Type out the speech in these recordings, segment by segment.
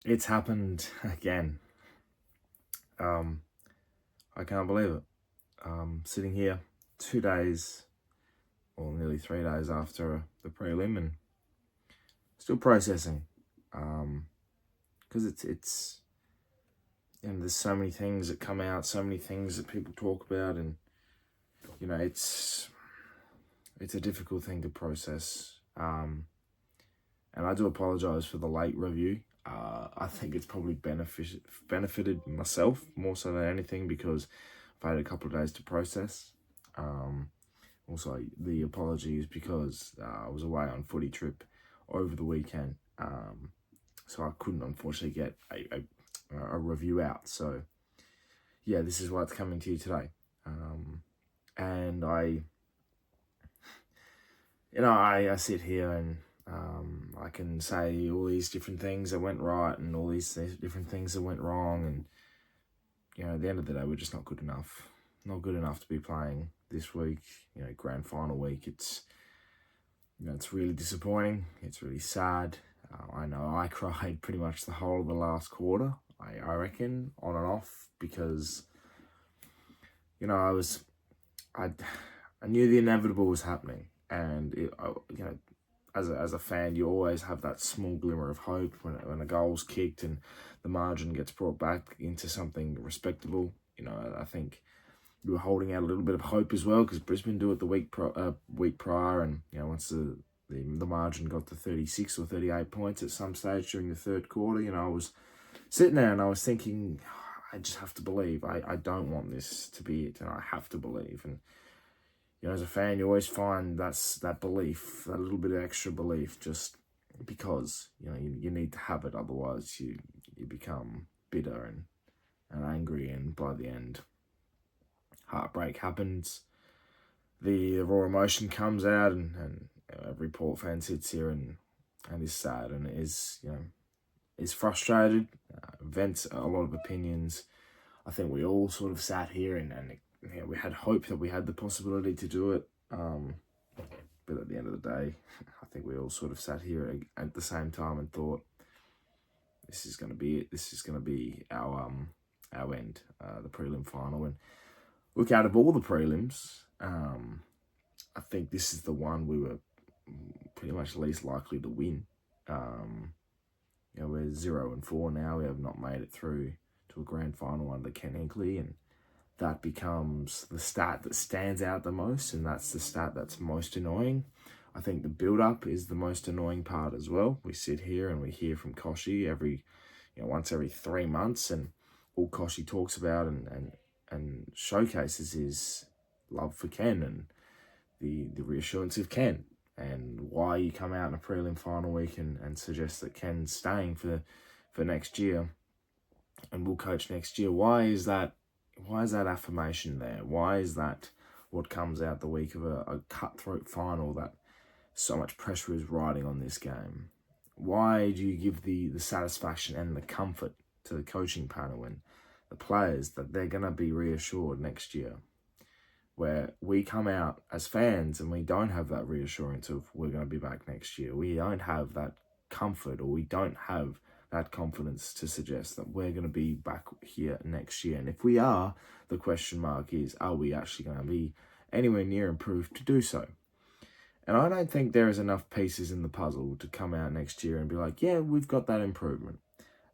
It's happened again. I can't believe it. Sitting here 2 days, or nearly 3 days after the prelim, and still processing. Because it's there's so many things that come out, so many things that people talk about, and it's a difficult thing to process. And I do apologize for the late review. I think it's probably benefited myself more so than anything, because I've had a couple of days to process. Also, the apology is because I was away on footy trip over the weekend, so I couldn't unfortunately get a review out. So yeah, this is what's coming to you today. And I sit here and I can say all these different things that went right and all these different things that went wrong, and at the end of the day, we're just not good enough. Not good enough to be playing this week. Grand final week. It's it's really disappointing. It's really sad. I know I cried pretty much the whole of the last quarter. I reckon, on and off, because I knew the inevitable was happening, and as a fan, you always have that small glimmer of hope when a goal's kicked and the margin gets brought back into something respectable. I think we were holding out a little bit of hope as well, because Brisbane do it the week prior, and once the margin got to 36 or 38 points at some stage during the third quarter, I was sitting there and I was thinking, I just have to believe. I don't want this to be it, and I have to believe. And as a fan, you always find that belief, that little bit of extra belief, just because you need to have it. Otherwise, you become bitter and angry, and by the end, heartbreak happens. The raw emotion comes out, and every Port fan sits here and is sad and is frustrated, vents a lot of opinions. I think we all sort of sat here and we had hope that we had the possibility to do it. But at the end of the day, I think we all sort of sat here at the same time and thought, this is going to be it. This is going to be our end, the prelim final. And look, out of all the prelims, I think this is the one we were pretty much least likely to win. We're 0-4 now. We have not made it through to a grand final under Ken Hinkley, and that becomes the stat that stands out the most, and that's the stat that's most annoying. I think the build-up is the most annoying part as well. We sit here and we hear from Koshi once every 3 months, and all Koshi talks about and showcases is love for Ken and the reassurance of Ken, and why you come out in a prelim final week and suggest that Ken's staying for next year and will coach next year. Why is that affirmation there? Why is that what comes out the week of a cutthroat final, that so much pressure is riding on this game? Why do you give the satisfaction and the comfort to the coaching panel and the players that they're going to be reassured next year, where we come out as fans and we don't have that reassurance of we're going to be back next year? We don't have that comfort, or we don't have that confidence to suggest that we're going to be back here next year. And if we are, the question mark is, are we actually going to be anywhere near improved to do so? And I don't think there is enough pieces in the puzzle to come out next year and be like, yeah, we've got that improvement.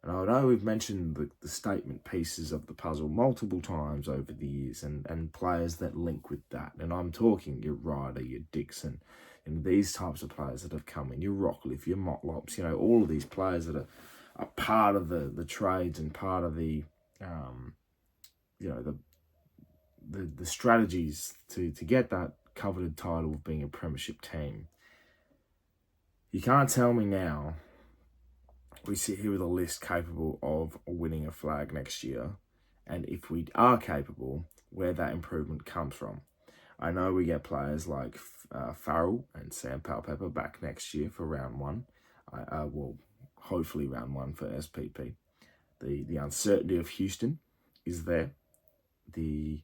And I know we've mentioned the statement pieces of the puzzle multiple times over the years, and players that link with that. And I'm talking your Ryder, your Dixon, and these types of players that have come in, your Rockcliffe, your Motlops, all of these players that are part of the trades and part of the strategies to get that coveted title of being a premiership team. You can't tell me now we sit here with a list capable of winning a flag next year, and if we are capable, where that improvement comes from. I know we get players like Farrell and Sam Powell-Pepper back next year for round one. Hopefully round one for SPP. The uncertainty of Houston is there. The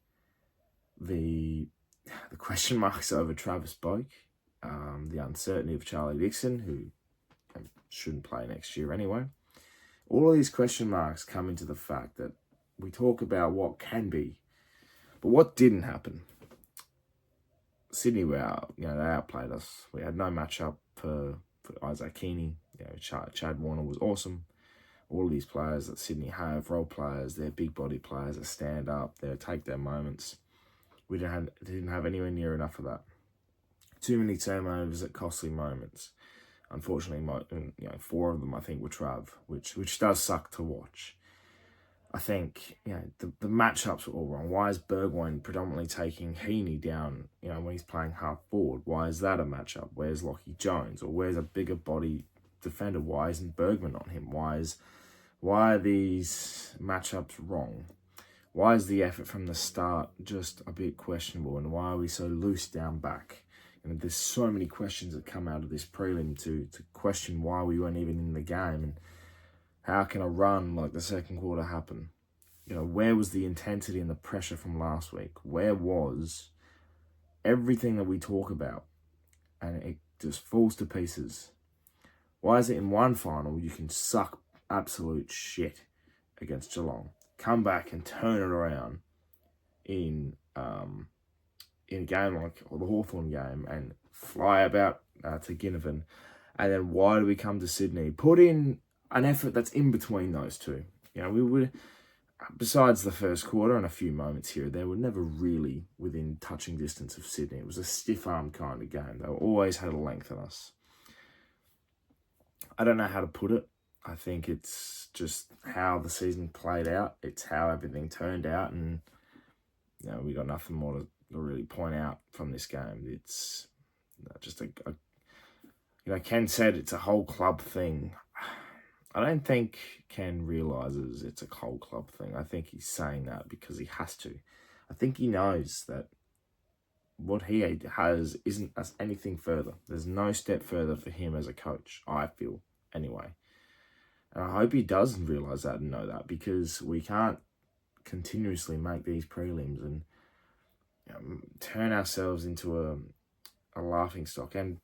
question marks over Travis Boak. The uncertainty of Charlie Dixon, who shouldn't play next year anyway. All of these question marks come into the fact that we talk about what can be, but what didn't happen. Sydney they outplayed us. We had no matchup for Isaac Keaney. Chad Warner was awesome. All of these players that Sydney have, role players, they're big body players that stand up, they take their moments. We didn't have anywhere near enough of that. Too many turnovers at costly moments. Unfortunately, 4 of them I think were Trav, which does suck to watch. I think the matchups were all wrong. Why is Burgoyne predominantly taking Heaney down? When he's playing half forward, why is that a matchup? Where's Lockie Jones, or where's a bigger body defender? Why isn't Bergman on him? Why are these matchups wrong? Why is the effort from the start just a bit questionable? And why are we so loose down back? There's so many questions that come out of this prelim to question why we weren't even in the game. And how can a run like the second quarter happen? Where was the intensity and the pressure from last week? Where was everything that we talk about? And it just falls to pieces. Why is it in one final you can suck absolute shit against Geelong, come back and turn it around in a game like the Hawthorn game and fly about to Ginnivan, and then why do we come to Sydney, put in an effort that's in between those two? We would, besides the first quarter and a few moments here, they were never really within touching distance of Sydney. It was a stiff-arm kind of game. They always had a length on us. I don't know how to put it. I think it's just how the season played out. It's how everything turned out, and we got nothing more to really point out from this game. It's just Ken said it's a whole club thing. I don't think Ken realises it's a whole club thing. I think he's saying that because he has to. I think he knows that what he has isn't anything further. There's no step further for him as a coach, I feel, anyway. And I hope he does realise that and know that, because we can't continuously make these prelims and turn ourselves into a laughing stock. And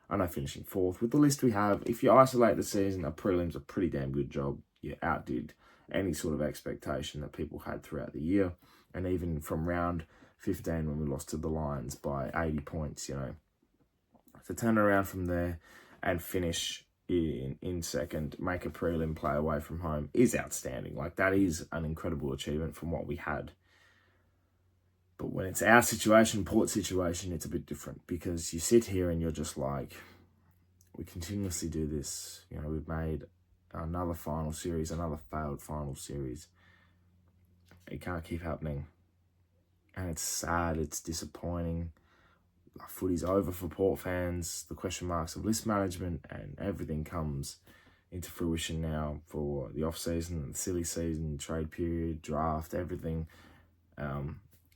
I know finishing 4th with the list we have, if you isolate the season, a prelim's a pretty damn good job. You outdid any sort of expectation that people had throughout the year, and even from round 15 when we lost to the Lions by 80 points, to turn around from there and finish in second, make a prelim, play away from home, is outstanding. That is an incredible achievement from what we had. But when it's our situation, Port's situation, it's a bit different, because you sit here and you're just like, we continuously do this. We've made another final series, another failed final series. It can't keep happening. And it's sad, it's disappointing. Footy's over for Port fans. The question marks of list management and everything comes into fruition now for the off-season, the silly season, trade period, draft, everything.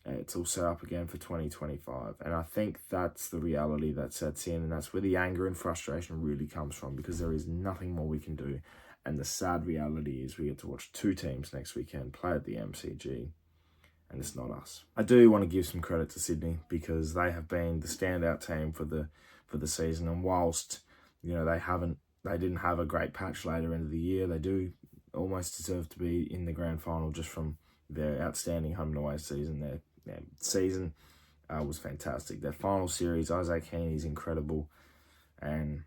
It's all set up again for 2025. And I think that's the reality that sets in, and that's where the anger and frustration really comes from, because there is nothing more we can do. And the sad reality is we get to watch 2 teams next weekend play at the MCG, and it's not us. I do want to give some credit to Sydney, because they have been the standout team for the season. And whilst they didn't have a great patch later into the year, they do almost deserve to be in the grand final just from their outstanding home and away season. Their season was fantastic. Their final series, Isaac Heaney is incredible, and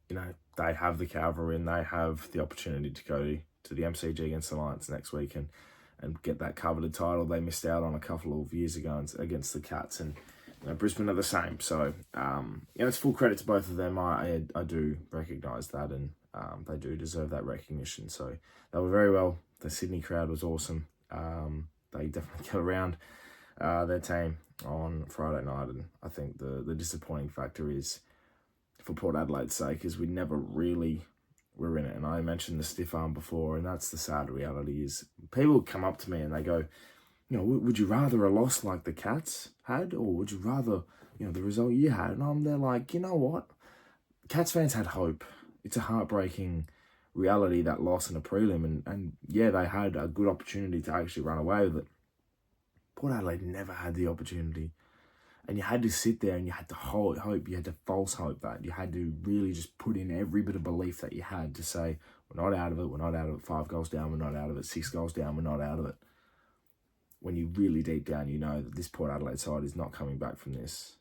they have the cavalry and they have the opportunity to go to the MCG against the Lions next week and get that coveted title they missed out on a couple of years ago against the Cats, and Brisbane are the same. So it's full credit to both of them. I do recognise that, and they do deserve that recognition. So they were very well. The Sydney crowd was awesome. They definitely got around their team on Friday night, and I think the disappointing factor is, for Port Adelaide's sake, is we never really were in it. And I mentioned the stiff arm before, and that's the sad reality. Is people come up to me and they go, would you rather a loss like the Cats had, or would you rather the result you had? And I'm there like, you know what, Cats fans had hope. It's a heartbreaking reality, that loss in a prelim, and yeah, they had a good opportunity to actually run away with it. Port Adelaide never had the opportunity. And you had to sit there and you had to hold hope, you had to false hope that. You had to really just put in every bit of belief that you had to say, we're not out of it, we're not out of it, 5 goals down, we're not out of it, 6 goals down, we're not out of it. When you really deep down, you know that this Port Adelaide side is not coming back from this.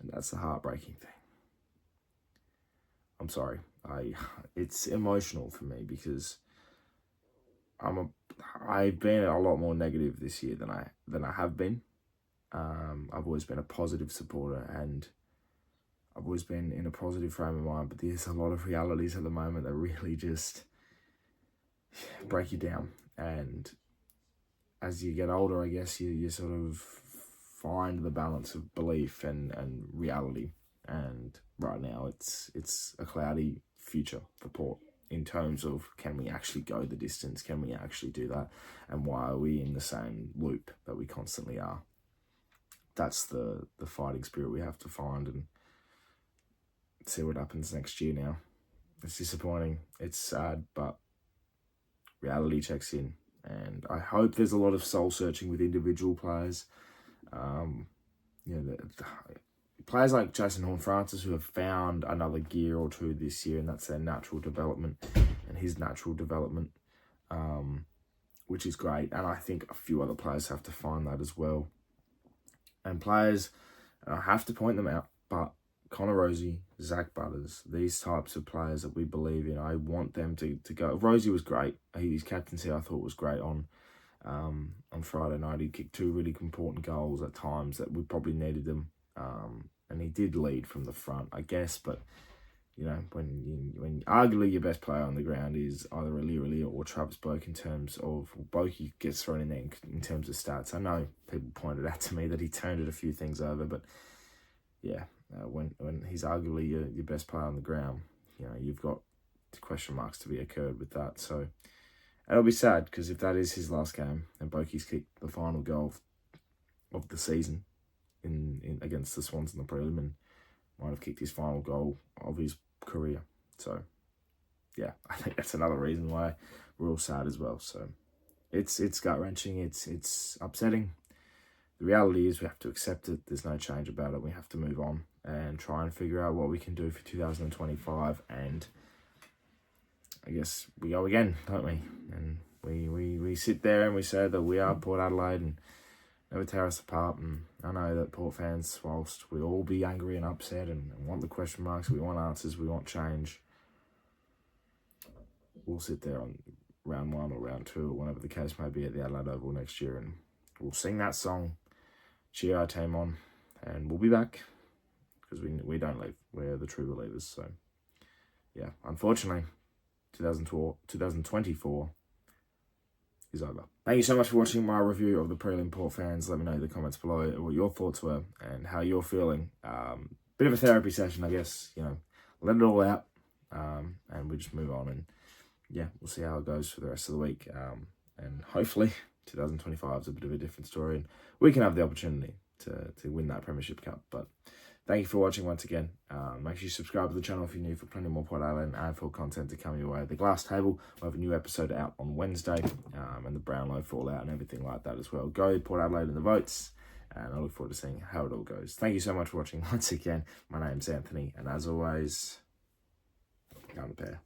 And that's the heartbreaking thing. I'm sorry. It's emotional for me because I've been a lot more negative this year than I have been. I've always been a positive supporter and I've always been in a positive frame of mind, but there's a lot of realities at the moment that really just break you down. And as you get older, I guess you sort of find the balance of belief and reality. And right now it's a cloudy future for Port in terms of, can we actually go the distance? Can we actually do that? And why are we in the same loop that we constantly are? That's the fighting spirit we have to find and see what happens next year now. It's disappointing. It's sad, but reality checks in. And I hope there's a lot of soul searching with individual players. Players like Jason Horne-Francis who have found another gear or two this year, and that's their natural development and his natural development, which is great. And I think a few other players have to find that as well. And players, I have to point them out, but Connor Rosie, Zach Butters, these types of players that we believe in, I want them to go. Rosie was great. His captaincy I thought was great on Friday night. He kicked 2 really important goals at times that we probably needed them. And he did lead from the front, I guess, but you know, when arguably your best player on the ground is either Aliir or Travis Boak in terms of, Boakey gets thrown in there in terms of stats. I know people pointed out to me that he turned it a few things over, but yeah, when he's arguably your best player on the ground, you know, you've got question marks to be occurred with that. So it'll be sad because if that is his last game and Boakey's kicked the final goal of the season in against the Swans in the prelim and might have kicked his final goal of his career. So yeah, I think that's another reason why we're all sad as well. So it's gut-wrenching, it's upsetting. The reality is we have to accept it. There's no change about it. We have to move on and try and figure out what we can do for 2025. And I guess we go again, don't we? And we sit there and we say that we are Port Adelaide and never tear us apart. And I know that Port fans, whilst we all be angry and upset and want the question marks, we want answers, we want change, we'll sit there on round 1 or round 2 or whatever the case may be at the Adelaide Oval next year and we'll sing that song, cheer our team on, and we'll be back because we don't leave. We're the true believers. So yeah, unfortunately, 2024 is over. Thank you so much for watching my review of the prelim, Port fans. Let me know in the comments below what your thoughts were and how you're feeling. Bit of a therapy session, I guess, you know, let it all out, and we just move on, and yeah, we'll see how it goes for the rest of the week, and hopefully 2025 is a bit of a different story and we can have the opportunity to win that Premiership Cup. But thank you for watching once again. Make sure you subscribe to the channel if you're new for plenty more Port Adelaide and AFL content to come your way. The Glass Table, we'll have a new episode out on Wednesday, and the Brownlow fallout and everything like that as well. Go Port Adelaide in the votes, and I look forward to seeing how it all goes. Thank you so much for watching once again. My name's Anthony, and as always, down the pair.